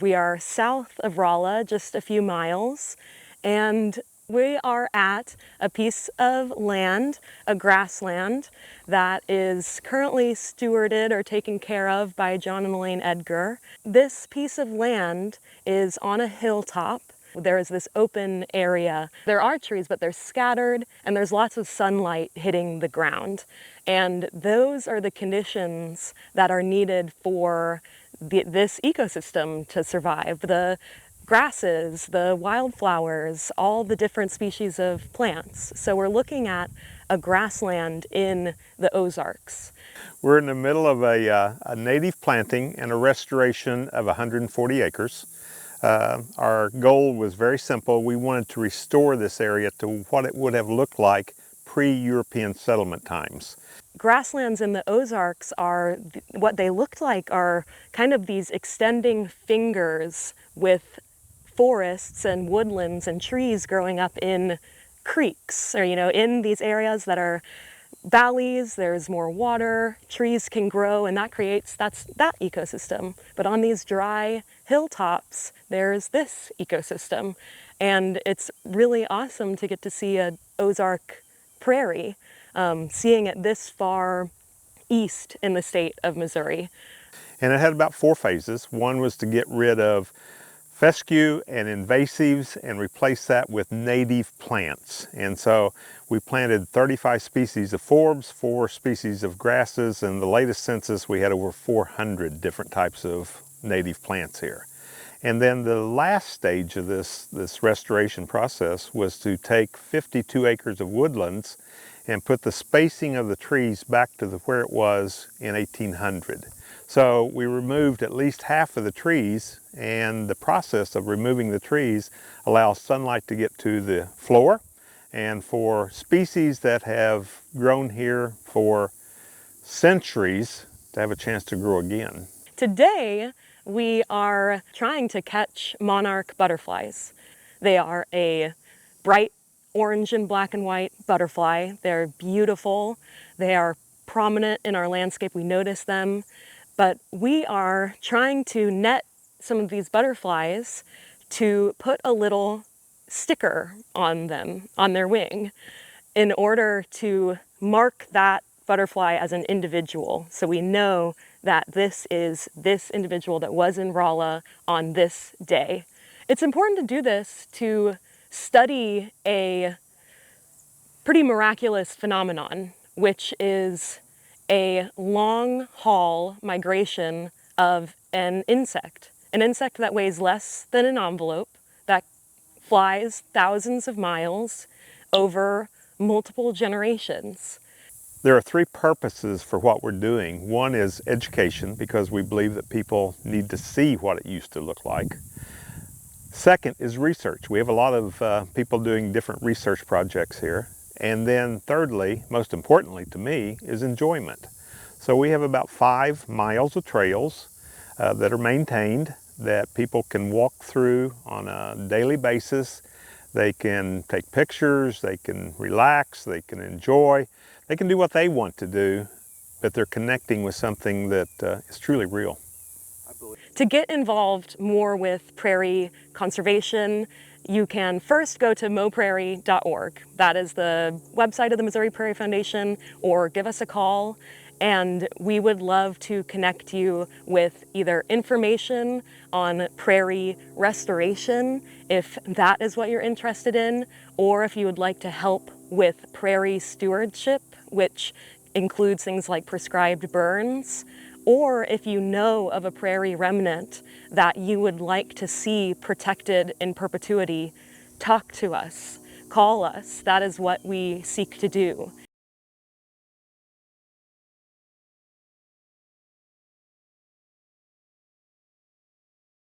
We are south of Rolla, just a few miles, and we are at a piece of land, a grassland, that is currently stewarded or taken care of by John and Elaine Edgar. This piece of land is on a hilltop. There is this open area. There are trees, but they're scattered, and there's lots of sunlight hitting the ground. And those are the conditions that are needed for this ecosystem to survive. The grasses, the wildflowers, all the different species of plants. So we're looking at a grassland in the Ozarks. We're in the middle of a native planting and a restoration of 140 acres. Our goal was very simple. We wanted to restore this area to what it would have looked like pre-European settlement times. Grasslands in the Ozarks are, what they looked like are kind of these extending fingers with forests and woodlands and trees growing up in creeks, or in these areas that are valleys. There's more water, trees can grow, and that creates that ecosystem. But on these dry hilltops, there's this ecosystem, and it's really awesome to get to see an Ozark prairie, seeing it this far east in the state of Missouri. And it had about 4 phases. One was to get rid of fescue and invasives and replace that with native plants. And so we planted 35 species of forbs, 4 species of grasses, and the latest census we had over 400 different types of native plants here. And then the last stage of this restoration process was to take 52 acres of woodlands and put the spacing of the trees back to where it was in 1800. So we removed at least half of the trees, and the process of removing the trees allows sunlight to get to the floor, and for species that have grown here for centuries to have a chance to grow again. Today, we are trying to catch monarch butterflies. They are a bright orange and black and white butterfly. They're beautiful. They are prominent in our landscape. We notice them. But we are trying to net some of these butterflies to put a little sticker on them, on their wing, in order to mark that butterfly as an individual. So we know that this is this individual that was in Rolla on this day. It's important to do this to study a pretty miraculous phenomenon, which is a long-haul migration of an insect that weighs less than an envelope, that flies thousands of miles over multiple generations. There are 3 purposes for what we're doing. One is education, because we believe that people need to see what it used to look like. Second is research. We have a lot of people doing different research projects here. And then thirdly, most importantly to me, is enjoyment. So we have about 5 miles of trails that are maintained, that people can walk through on a daily basis. They can take pictures, they can relax, they can enjoy, they can do what they want to do, but they're connecting with something that is truly real. To get involved more with prairie conservation, you can first go to moprairie.org. That is the website of the Missouri Prairie Foundation, or give us a call, and we would love to connect you with either information on prairie restoration, if that is what you're interested in, or if you would like to help with prairie stewardship, which includes things like prescribed burns, or if you know of a prairie remnant that you would like to see protected in perpetuity, talk to us, call us. That is what we seek to do.